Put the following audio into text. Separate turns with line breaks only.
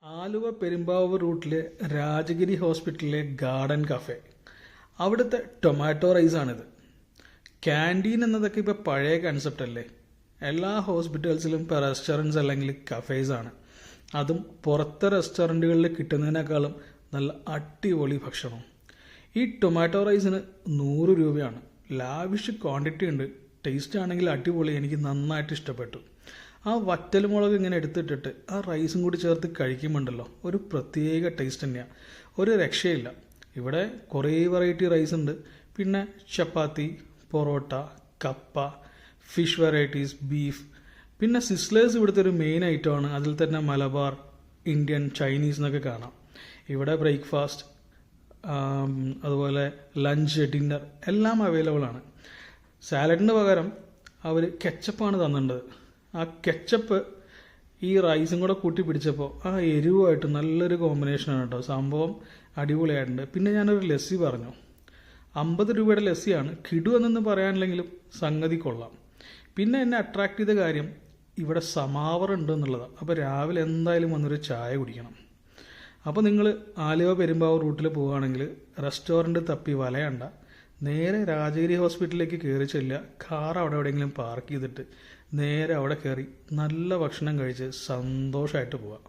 ആലുവ പെരുമ്പാവൂർ റൂട്ടിലെ രാജഗിരി ഹോസ്പിറ്റലിലെ garden cafe. അവിടുത്തെ tomato റൈസാണിത്. Canteen എന്നതൊക്കെ ഇപ്പോൾ പഴയ കൺസെപ്റ്റ് അല്ലേ? എല്ലാ ഹോസ്പിറ്റൽസിലും ഇപ്പോൾ റെസ്റ്റോറൻറ്റ്സ് അല്ലെങ്കിൽ കഫേസാണ്. അതും പുറത്തെ റെസ്റ്റോറൻറ്റുകളിൽ കിട്ടുന്നതിനേക്കാളും നല്ല അടിപൊളി ഭക്ഷണം. ഈ ടൊമാറ്റോ റൈസിന് 100 രൂപയാണ്. ലാവിഷ് ക്വാണ്ടിറ്റി ഉണ്ട്. ടേസ്റ്റ് ആണെങ്കിൽ അടിപൊളി. എനിക്ക് നന്നായിട്ട് ഇഷ്ടപ്പെട്ടു. ആ വറ്റൽമുളക് ഇങ്ങനെ എടുത്തിട്ടിട്ട് ആ റൈസും കൂടി ചേർത്ത് കഴിക്കുമ്പോണ്ടല്ലോ ഒരു പ്രത്യേക ടേസ്റ്റ് തന്നെയാണ്. ഒരു രക്ഷയില്ല. ഇവിടെ കുറേ വെറൈറ്റി റൈസ് ഉണ്ട്. പിന്നെ ചപ്പാത്തി, പൊറോട്ട, കപ്പ, ഫിഷ് വെറൈറ്റീസ്, ബീഫ്, പിന്നെ സിസ്ലേഴ്സ് ഇവിടുത്തെ ഒരു മെയിൻ ഐറ്റമാണ്. അതിൽ തന്നെ മലബാർ, ഇന്ത്യൻ, ചൈനീസ് എന്നൊക്കെ കാണാം. ഇവിടെ ബ്രേക്ക്ഫാസ്റ്റ്, അതുപോലെ ലഞ്ച്, ഡിന്നർ എല്ലാം അവൈലബിൾ ആണ്. സാലഡിന് പകരം അവർ കെച്ചപ്പാണ് തന്നിട്ടുള്ളത്. ആ കെച്ചപ്പ് ഈ റൈസും കൂടെ കൂട്ടി പിടിച്ചപ്പോൾ ആ എരിവുമായിട്ട് നല്ലൊരു കോമ്പിനേഷനാണ് കേട്ടോ. സംഭവം അടിപൊളിയായിട്ടുണ്ട്. പിന്നെ ഞാനൊരു ലസ്സി പറഞ്ഞു. 50 രൂപയുടെ ലസ്സിയാണ്. കിടു എന്നൊന്നും പറയാനില്ലെങ്കിലും സംഗതി കൊള്ളാം. പിന്നെ എന്നെ അട്രാക്ട് ചെയ്ത കാര്യം ഇവിടെ സമാവർ ഉണ്ട് എന്നുള്ളതാണ്. അപ്പോൾ രാവിലെ എന്തായാലും വന്നൊരു ചായ കുടിക്കണം. അപ്പോൾ നിങ്ങൾ ആലുവ പെരുമ്പാവൂർ റൂട്ടിൽ പോവുകയാണെങ്കിൽ റെസ്റ്റോറൻറ്റ് തപ്പി വലയണ്ട. നേരെ രാജഗിരി ഹോസ്പിറ്റലിലേക്ക് കയറി ചെല്ലുക. കാർ അവിടെ എവിടെയെങ്കിലും പാർക്ക് ചെയ്തിട്ട് നേരെ അവിടെ കയറി നല്ല ഭക്ഷണം കഴിച്ച് സന്തോഷമായിട്ട് പോവാം.